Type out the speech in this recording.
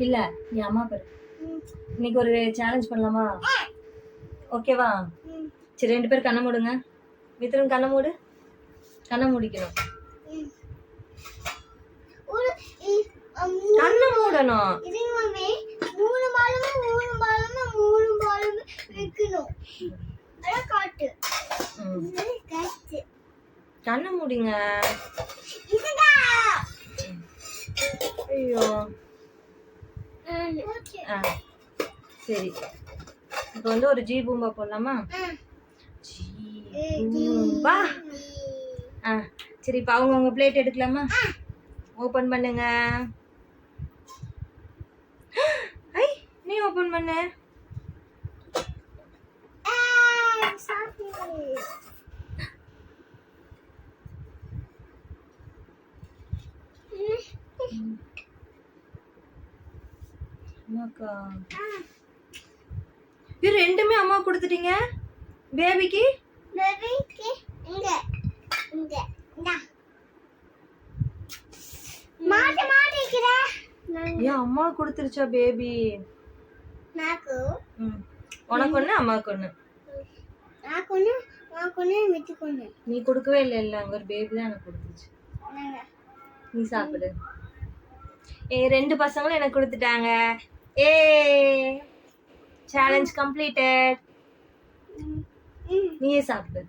இல்ல நீ அம்மா பேரு. இன்னைக்கு ஒரு சேலஞ்ச் பண்ணலாமா? ஓகேவா? சரி 2 பேர் கண்ணை மூடுங்க. மித்ரன் கண்ணை மூடு. கண்ணை மூடிக்கணும். கண்ணை மூடணும். கண்ணை மூடிங்க. ஐயோ சரி இப்போ வந்து ஒரு ஜீ பூம்பா போடலாமா? பூம்பா. சரி இப்போ அவங்க பிளேட் எடுக்கலாமா? ஓபன் பண்ணுங்க. ஐ நீ ஓபன் பண்ணு. அம்மாக்கா இது ரெண்டுமே அம்மா கொடுத்துட்டீங்க. பேபிக்கு இங்க இங்க இந்தா மாட்ட மாட்டிக்கிற. ஏன் அம்மா கொடுத்துருச்சா பேபி? நாக்கு உனக்கு ஒண்ணு அம்மாக்கு ஒண்ணு. நாக்கு ஒண்ணு உனக்கு ஒண்ணு மித்துக்கு ஒண்ணு. நீ கொடுக்கவே இல்ல அங்க ஒரு பேபி தான் எனக்கு கொடுத்துச்சு. நீ சாப்பிடு. 2 பசங்களும் எனக்கு கொடுத்துட்டாங்க. Challenge completed. நீயே சாப்பிடு.